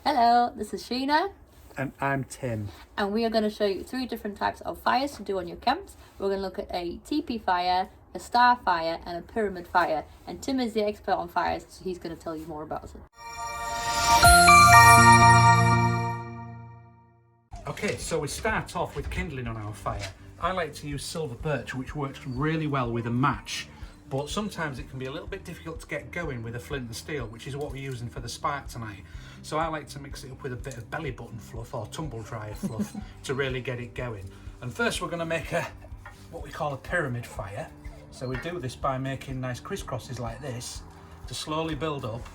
Hello, this is Sheenagh, And I'm Tim. and we are going to show you 3 different types of fires to do on your camps. We're going to look at a tepee fire, a star fire, and a pyramid fire. And Tim is the expert on fires, so he's going to tell you more about it. Okay, so we start off with kindling on our fire. I like to use silver birch, which works really well with a match, but sometimes it can be a little bit difficult to get going with a flint and steel, which is what we're using for the spark tonight. So I like to mix it up with a bit of belly button fluff or tumble dryer fluff to really get it going. And first we're going to make what we call a pyramid fire. So we do this by making nice crisscrosses like this to slowly build up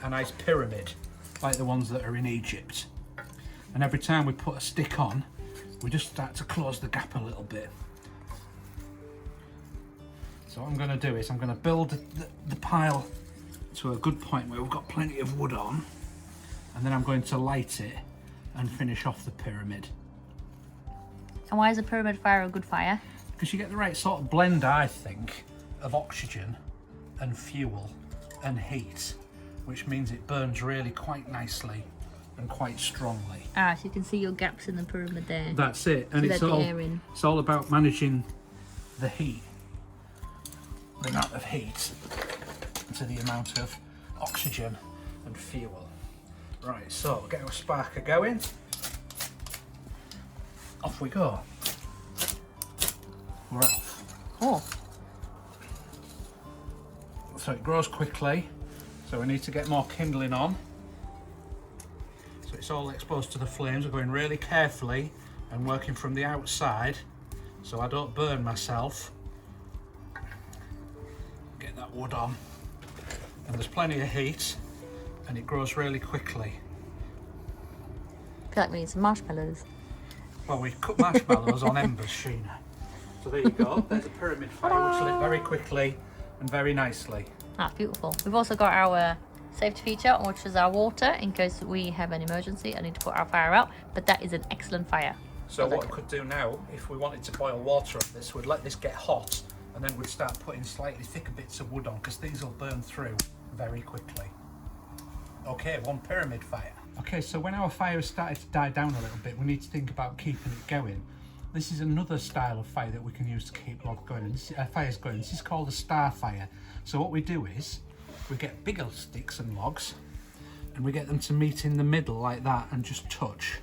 a nice pyramid like the ones that are in Egypt. And every time we put a stick on, we just start to close the gap a little bit. So what I'm going to do is I'm going to build the pile to a good point where we've got plenty of wood on, and then I'm going to light it and finish off the pyramid. And why is a pyramid fire a good fire? Because you get the right sort of blend, I think, of oxygen and fuel and heat, which means it burns really quite nicely and quite strongly. Ah, so you can see your gaps in the pyramid there. That's it, and To it's let the air in. all about managing the heat, the amount of heat to the amount of oxygen and fuel. Right, so get our sparker going. Off we go. We're off. Oh, So it grows quickly, so we need to get more kindling on. So it's all exposed to the flames. We're going really carefully and working from the outside so I don't burn myself. Get that wood on. And there's plenty of heat and it grows really quickly. I feel like we need some marshmallows. Well, we cut marshmallows on embers, Sheenagh. So there you go. There's a pyramid fire which lit very quickly and very nicely. That's beautiful. We've also got our safety feature, which is our water in case we have an emergency and need to put our fire out. But that is an excellent fire. So what we could do now, if we wanted to boil water on this, we'd let this get hot and then we'd start putting slightly thicker bits of wood on because these will burn through very quickly. Okay, one pyramid fire. Okay, so when our fire has started to die down a little bit, we need to think about keeping it going. This is another style of fire that we can use to keep fires going. This is called a star fire. So what we do is we get bigger sticks and logs and we get them to meet in the middle like that and just touch.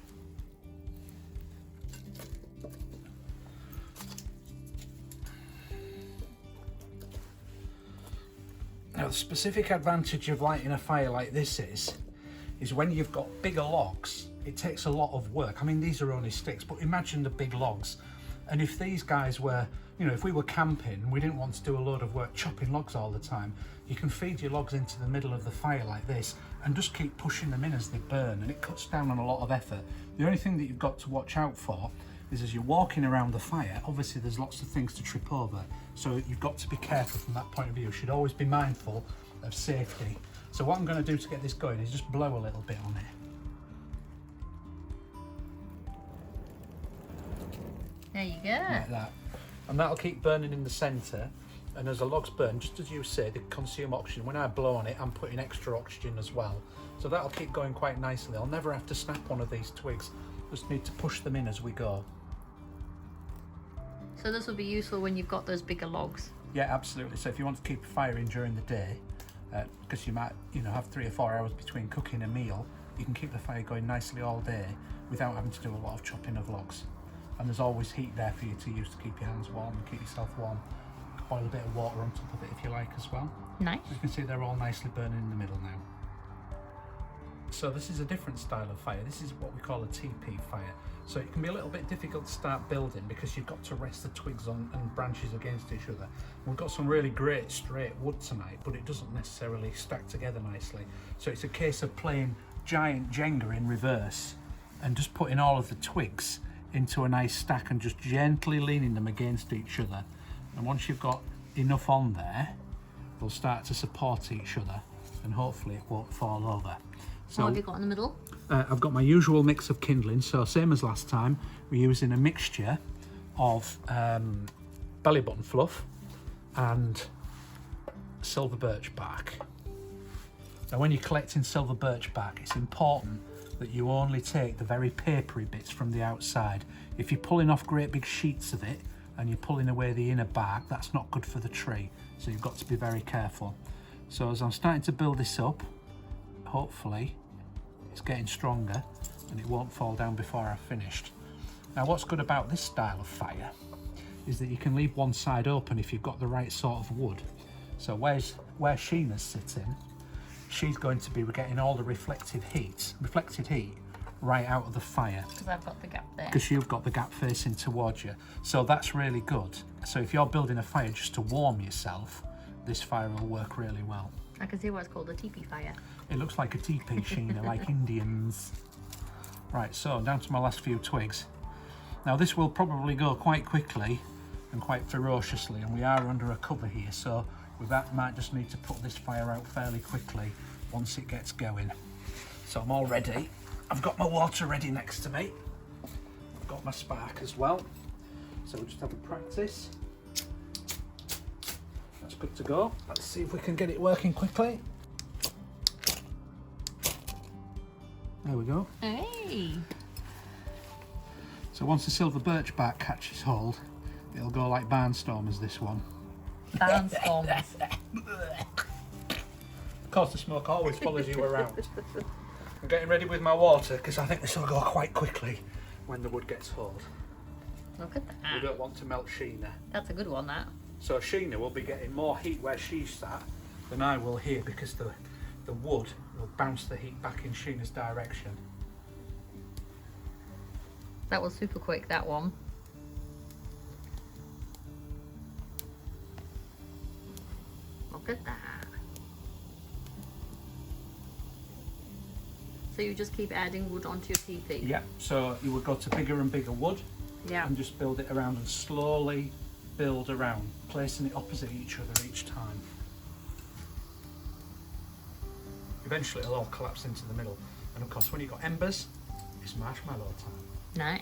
Now the specific advantage of lighting a fire like this is when you've got bigger logs, it takes a lot of work. I mean, these are only sticks, but imagine the big logs. And if these guys were, if we were camping and we didn't want to do a load of work chopping logs all the time, you can feed your logs into the middle of the fire like this and just keep pushing them in as they burn, and it cuts down on a lot of effort. The only thing that you've got to watch out for is as you're walking around the fire, obviously there's lots of things to trip over, so you've got to be careful from that point of view. You should always be mindful of safety. So what I'm going to do to get this going is just blow a little bit on it. There you go. Like that. And that'll keep burning in the centre, and as the logs burn, just as you say, they consume oxygen. When I blow on it, I'm putting extra oxygen as well. So that'll keep going quite nicely. I'll never have to snap one of these twigs, just need to push them in as we go. So this will be useful when you've got those bigger logs. Yeah, absolutely. So if you want to keep a fire in during the day, because you might have 3 or 4 hours between cooking a meal, you can keep the fire going nicely all day without having to do a lot of chopping of logs. And there's always heat there for you to use to keep your hands warm and keep yourself warm. Boil a bit of water on top of it if you like as well. Nice. As you can see, they're all nicely burning in the middle now. So this is a different style of fire. This is what we call a tepee fire. So it can be a little bit difficult to start building because you've got to rest the twigs on and branches against each other. We've got some really great straight wood tonight, but it doesn't necessarily stack together nicely. So it's a case of playing giant Jenga in reverse and just putting all of the twigs into a nice stack and just gently leaning them against each other. And once you've got enough on there, they'll start to support each other and hopefully it won't fall over. So What have you got in the middle? I've got my usual mix of kindling, so same as last time, we're using a mixture of belly button fluff and silver birch bark. Now when you're collecting silver birch bark, it's important that you only take the very papery bits from the outside. If you're pulling off great big sheets of it and you're pulling away the inner bark, that's not good for the tree. So you've got to be very careful. So as I'm starting to build this up, hopefully it's getting stronger and it won't fall down before I've finished. Now what's good about this style of fire is that you can leave one side open if you've got the right sort of wood. So where Sheenagh's sitting, she's going to be getting all the reflected heat right out of the fire. Because I've got the gap there. Because you've got the gap facing towards you. So that's really good. So if you're building a fire just to warm yourself, this fire will work really well. I can see why it's called a Tepee Fire. It looks like a teepee, Sheenagh, like Indians. Right, so down to my last few twigs. Now this will probably go quite quickly and quite ferociously, and we are under a cover here, so we might just need to put this fire out fairly quickly once it gets going. So I'm all ready. I've got my water ready next to me. I've got my spark as well. So we'll just have a practice. That's good to go. Let's see if we can get it working quickly. There we go. Hey! So once the silver birch bark catches hold, it'll go like barnstormers, this one. Barnstormers. Of course, the smoke always follows you around. I'm getting ready with my water because I think this will go quite quickly when the wood gets hold. Look at We that. don't want to melt Sheenagh. That's a good one, that. So Sheenagh will be getting more heat where she's sat than I will here, because the wood will bounce the heat back in Sheenagh's direction. That was super quick, that one. Look at that. So you just keep adding wood onto your teepee? Yeah, so you would go to bigger and bigger wood. Yeah. And just build it around and slowly build around, placing it opposite each other each time. Eventually it'll all collapse into the middle. And of course when you've got embers, it's marshmallow time. Nice.